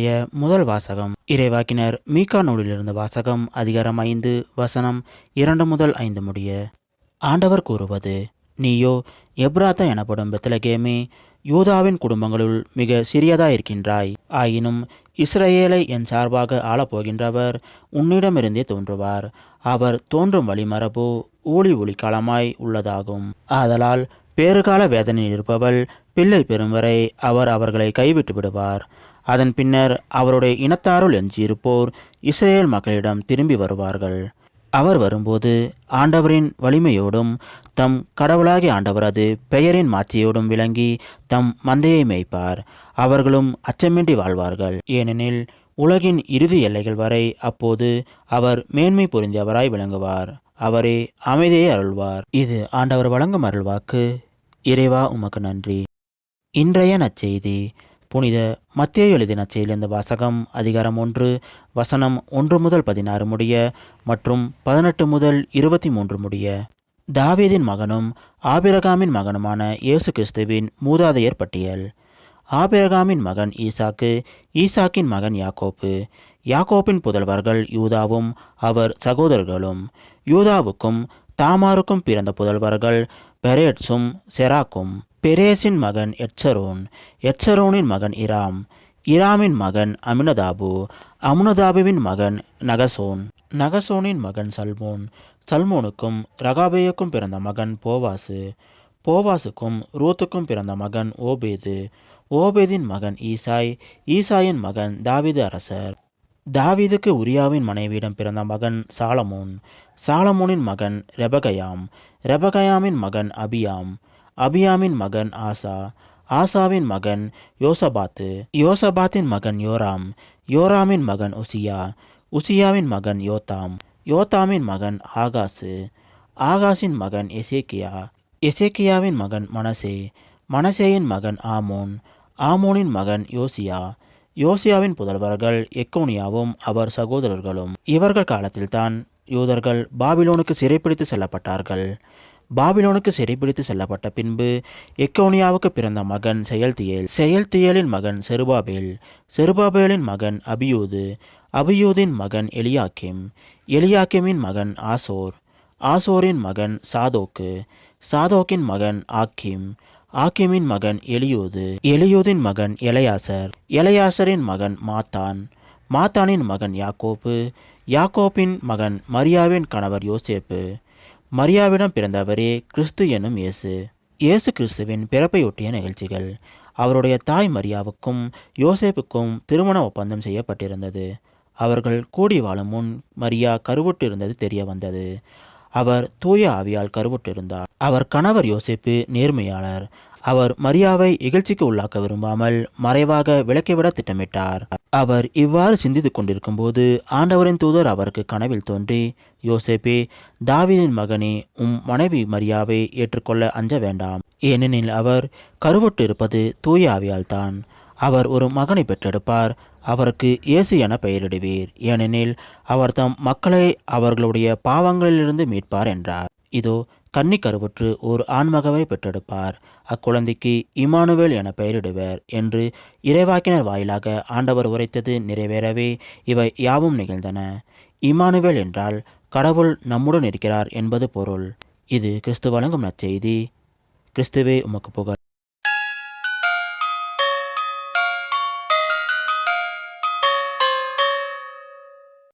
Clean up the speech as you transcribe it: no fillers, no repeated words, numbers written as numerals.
இன்றைய முதல் வாசகம் இறைவாக்கினர் மீகா நூலிலிருந்து வாசகம். அதிகாரம் 5 வசனம் 2 முதல் 5 முடிய. ஆண்டவர் கூறுவது: நீயோ எப்ராத்தா எனப்படும் பெத்லகேமே, யூதாவின் குடும்பங்களுள் மிக சிறியதாயிருக்கின்றாய். ஆயினும் இஸ்ரவேலை என் சார்பாக ஆளப்போகின்றவர் உன்னிடமிருந்தே தோன்றுவார். அவர் தோன்றும் வழிமரபு ஊழி காலமாய் உள்ளதாகும். ஆதலால் பேறுகால வேதனையில் இருப்பவள் பிள்ளை பெறும் வரை அவர் அவர்களை கைவிட்டு விடுவார். அதன் பின்னர் அவருடைய இனத்தாருள் எஞ்சியிருப்போர் இஸ்ரேல் மக்களிடம் திரும்பி வருவார்கள். அவர் வரும்போது ஆண்டவரின் வலிமையோடும் தம் கடவுளாகிய ஆண்டவரது பெயரின் மாட்சியோடும் விளங்கி தம் மந்தையை மேய்ப்பார். அவர்களும் அச்சமின்றி வாழ்வார்கள். ஏனெனில் உலகின் இறுதி எல்லைகள் வரை அப்போது அவர் மேன்மை பொருந்தியவராய் விளங்குவார். அவரே அமைதியை அருள்வார். இது ஆண்டவர் வழங்கும் அருள்வாக்கு. இறைவா, உமக்கு நன்றி. இன்றைய நற்செய்தி புனித மத்தேயு எழுதிய நற்செய்தியிலிருந்து வாசகம். அதிகாரம் 1 வசனம் 1 முதல் 16 முடிய மற்றும் 18 முதல் 23 முடிய. தாவீதின் மகனும் ஆபிரகாமின் மகனுமான இயேசு கிறிஸ்துவின் மூதாதையர் பட்டியல். ஆபிரகாமின் மகன் ஈசாக்கு, ஈசாக்கின் மகன் யாக்கோப்பு. யாக்கோப்பின் புதல்வர்கள் யூதாவும் அவர் சகோதரர்களும். யூதாவுக்கும் தாமாருக்கும் பிறந்த புதல்வர்கள் பெரேட்ஸும் செராக்கும். பெரேஸின் மகன் எட்சரோன், எட்சரோனின் மகன் இராம், இராமின் மகன் அமினதாபு, அமுனதாபுவின் மகன் நகசோன், நகசோனின் மகன் சல்மோன், சல்மோனுக்கும் ரகாபேயுக்கும் பிறந்த மகன் போவாசு, போவாசுக்கும் ரூத்துக்கும் பிறந்த மகன் ஓபேது, ஓபேதின் மகன் ஈசாய், ஈசாயின் மகன் தாவீது அரசர். தாவீதுக்கு உரியாவின் மனைவியிடம் பிறந்த மகன் சாலமோன், சாலமோனின் மகன் ரெபகயாம், ரெபகயாமின் மகன் அபியாம், அபியாமின் மகன் ஆசா, ஆசாவின் மகன் யோசபாத்து, யோசபாத்தின் மகன் யோராம், யோராமின் மகன் உசியா, உசியாவின் மகன் யோத்தாம், யோத்தாமின் மகன் ஆகாசு, ஆகாசின் மகன் எசேக்கியா, எசேக்கியாவின் மகன் மனசே, மனசேயின் மகன் ஆமோன், ஆமோனின் மகன் யோசியா. யோசியாவின் புதல்வர்கள் எக்கோனியாவும் அவர் சகோதரர்களும். இவர்கள் காலத்தில்தான் யூதர்கள் பாபிலோனுக்கு சிறைப்பிடித்து செல்லப்பட்டார்கள். பாபிலோனுக்கு சிறைப்பிடித்து செல்லப்பட்ட பின்பு எக்கோனியாவுக்கு பிறந்த மகன் செயல்தியேல், செயல்தியேலின் மகன் செருபாபேல், செருபாபேலின் மகன் அபியூது, அபியூதின் மகன் எலியாக்கிம், எலியாக்கிமின் மகன் ஆசோர், ஆசோரின் மகன் சாதோக்கு, சாதோக்கின் மகன் ஆக்கிம், ஆக்கிமின் மகன் எலியூது, எலியூதின் மகன் எலையாசர், எலையாசரின் மகன் மாத்தான், மாத்தானின் மகன் யாக்கோப்பு, யாக்கோப்பின் மகன் மரியாவின் கணவர் யோசேப்பு, மரியாவிடம் பிறந்தவரே கிறிஸ்து என்னும் இயேசு. இயேசு கிறிஸ்துவின் பிறப்பையொட்டிய நிகழ்ச்சிகள். அவருடைய தாய் மரியாவுக்கும் யோசேப்புக்கும் திருமண ஒப்பந்தம் செய்யப்பட்டிருந்தது. அவர்கள் கூடி வாழும் முன் மரியா கருவுற்று இருந்தது தெரிய வந்தது. அவர் தூய ஆவியால் கருவுற்றிருந்தார். அவர் கணவர் யோசேப்பு நேர்மையாளர். அவர் மரியாவை இகழ்ச்சிக்கு உள்ளாக்க விரும்பாமல் மறைவாக விலக்கிவிட திட்டமிட்டார். அவர் இவ்வாறு சிந்தித்துக் கொண்டிருக்கும் போது ஆண்டவரின் தூதர் அவருக்கு கனவில் தோன்றி, யோசேப்பே, தாவீதின் மகனே, மனைவி மரியாவை ஏற்றுக்கொள்ள அஞ்ச வேண்டாம். ஏனெனில் அவர் கருவுற்று இருப்பது தூய ஆவியால் தான். அவர் ஒரு மகனை பெற்றெடுப்பார். அவருக்கு இயேசு என பெயரிடுவீர். ஏனெனில் அவர் தம் மக்களை அவர்களுடைய பாவங்களிலிருந்து மீட்பார் என்றார். இதோ, கன்னி கருவுற்று ஓர் ஆண்மகவை பெற்றெடுப்பார். அக்குழந்தைக்கு இம்மானுவேல் என பெயரிடுவர் என்று இறைவாக்கினர் வாயிலாக ஆண்டவர் உரைத்தது நிறைவேறவே இவை யாவும் நிகழ்ந்தன. இம்மானுவேல் என்றால் கடவுள் நம்முடன் இருக்கிறார் என்பது பொருள். இது கிறிஸ்து வழங்கும் நற்செய்தி. கிறிஸ்துவே, உமக்கு புகழ்.